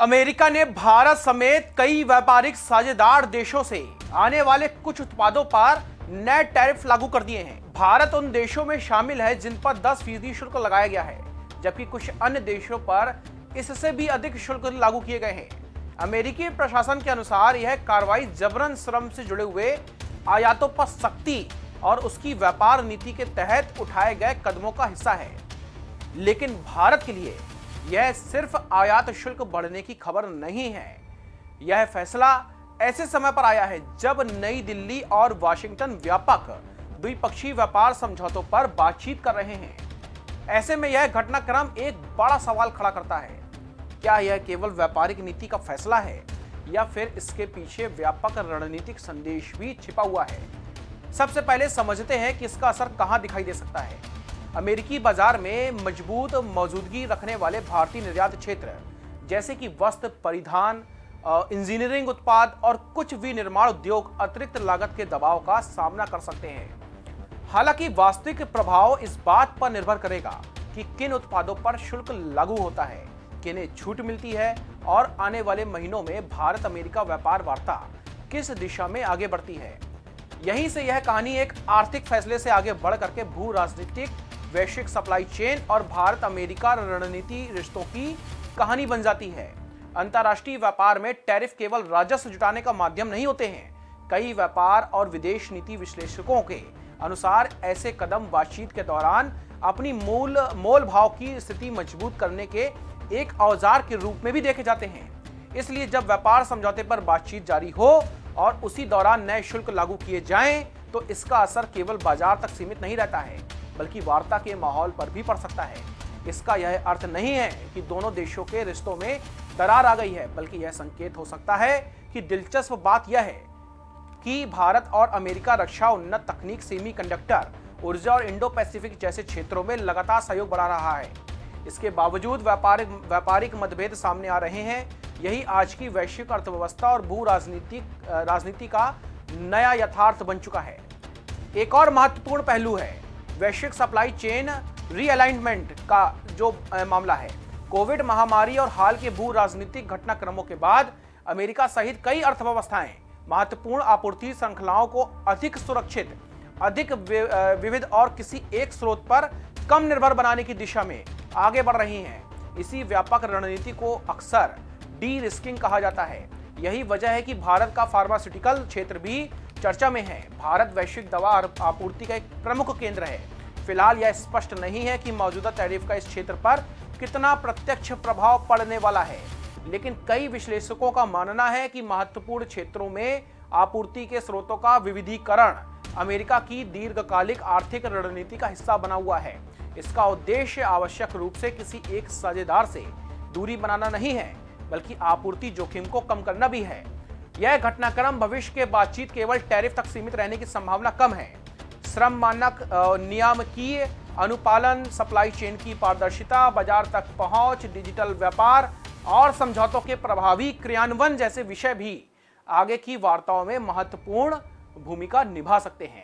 America ने भारत समेत कई व्यापारिक साझेदार देशों से आने वाले कुछ उत्पादों पर नए टैरिफ लागू कर दिए हैं। भारत उन देशों में शामिल है जिन पर 10% शुल्क लगाया गया है, जबकि कुछ अन्य देशों पर इससे भी अधिक शुल्क लागू किए गए हैं। अमेरिकी प्रशासन के अनुसार यह कार्रवाई जबरन श्रम से जुड़े हुए आयातों पर सख्ती और उसकी व्यापार नीति के तहत उठाए गए कदमों का हिस्सा है। लेकिन भारत के लिए यह सिर्फ आयात शुल्क बढ़ने की खबर नहीं है। यह फैसला ऐसे समय पर आया है जब नई दिल्ली और वाशिंगटन व्यापक द्विपक्षीय व्यापार समझौतों पर बातचीत कर रहे हैं। ऐसे में यह घटनाक्रम एक बड़ा सवाल खड़ा करता है। क्या यह केवल व्यापारिक नीति का फैसला है या फिर इसके पीछे व्यापक रणनीतिक संदेश भी छिपा हुआ है? सबसे पहले समझते हैं कि इसका असर कहां दिखाई दे सकता है। अमेरिकी बाजार में मजबूत मौजूदगी रखने वाले भारतीय निर्यात क्षेत्र जैसे कि वस्त्र, परिधान, इंजीनियरिंग उत्पाद और कुछ विनिर्माण उद्योग अतिरिक्त लागत के दबाव का सामना कर सकते हैं। हालांकि वास्तविक प्रभाव इस बात पर निर्भर करेगा कि किन उत्पादों पर शुल्क लागू होता है, किन्हें छूट मिलती है और आने वाले महीनों में भारत अमेरिका व्यापार वार्ता किस दिशा में आगे बढ़ती है। यहीं से यह कहानी एक आर्थिक फैसले से आगे बढ़ करके भू राजनीतिक, वैश्विक सप्लाई चेन और भारत अमेरिका रणनीति रिश्तों की कहानी बन जाती है। अंतर्राष्ट्रीय व्यापार में टैरिफ केवल राजस्व जुटाने का माध्यम नहीं होते हैं। कई व्यापार और विदेश नीति विश्लेषकों के अनुसार ऐसे कदम बातचीत के दौरान अपनी मोल भाव की स्थिति मजबूत करने के एक औजार के रूप में भी देखे जाते हैं। इसलिए जब व्यापार समझौते पर बातचीत जारी हो और उसी दौरान नए शुल्क लागू किए जाएं, तो इसका असर केवल बाजार तक सीमित नहीं रहता है, बल्कि वार्ता के माहौल पर भी पड़ सकता है। इसका यह अर्थ नहीं है कि दोनों देशों के रिश्तों में दरार आ गई है, बल्कि यह संकेत हो सकता है कि दिलचस्प बात यह है कि भारत और अमेरिका रक्षा, उन्नत तकनीक, सेमीकंडक्टर, ऊर्जा और इंडो पैसिफिक जैसे क्षेत्रों में लगातार सहयोग बढ़ा रहा है। इसके बावजूद व्यापारिक मतभेद सामने आ रहे हैं। यही आज की वैश्विक अर्थव्यवस्था और भू राजनीति का नया यथार्थ बन चुका है। एक और महत्वपूर्ण पहलू है वैश्विक सप्लाई चेन रीअलाइनमेंट का जो मामला है। कोविड महामारी और हाल के भू राजनीतिक घटनाक्रमों के बाद अमेरिका सहित कई अर्थव्यवस्थाएं महत्वपूर्ण आपूर्ति श्रृंखलाओं को अधिक सुरक्षित, अधिक विविध और किसी एक स्रोत पर कम निर्भर बनाने की दिशा में आगे बढ़ रही हैं। इसी व्यापक रणनीति को अक्सर डी रिस्किंग कहा जाता है। यही वजह है कि भारत का फार्मास्यूटिकल क्षेत्र भी चर्चा में है। भारत वैश्विक दवा आपूर्ति का एक प्रमुख केंद्र है। फिलहाल यह स्पष्ट नहीं है कि मौजूदा टैरिफ का इस क्षेत्र पर कितना प्रत्यक्ष प्रभाव पड़ने वाला है, लेकिन कई विश्लेषकों का मानना है कि महत्वपूर्ण क्षेत्रों में आपूर्ति के स्रोतों का विविधीकरण अमेरिका की दीर्घकालिक आर्थिक रणनीति का हिस्सा बना हुआ है। इसका उद्देश्य आवश्यक रूप से किसी एक साझेदार से दूरी बनाना नहीं है, बल्कि आपूर्ति जोखिम को कम करना भी है। यह घटनाक्रम भविष्य के बातचीत केवल टैरिफ तक सीमित रहने की संभावना कम है। श्रम मानक, नियामकीय अनुपालन, सप्लाई चेन की पारदर्शिता, बाजार तक पहुंच, डिजिटल व्यापार और समझौतों के प्रभावी क्रियान्वयन जैसे विषय भी आगे की वार्ताओं में महत्वपूर्ण भूमिका निभा सकते हैं।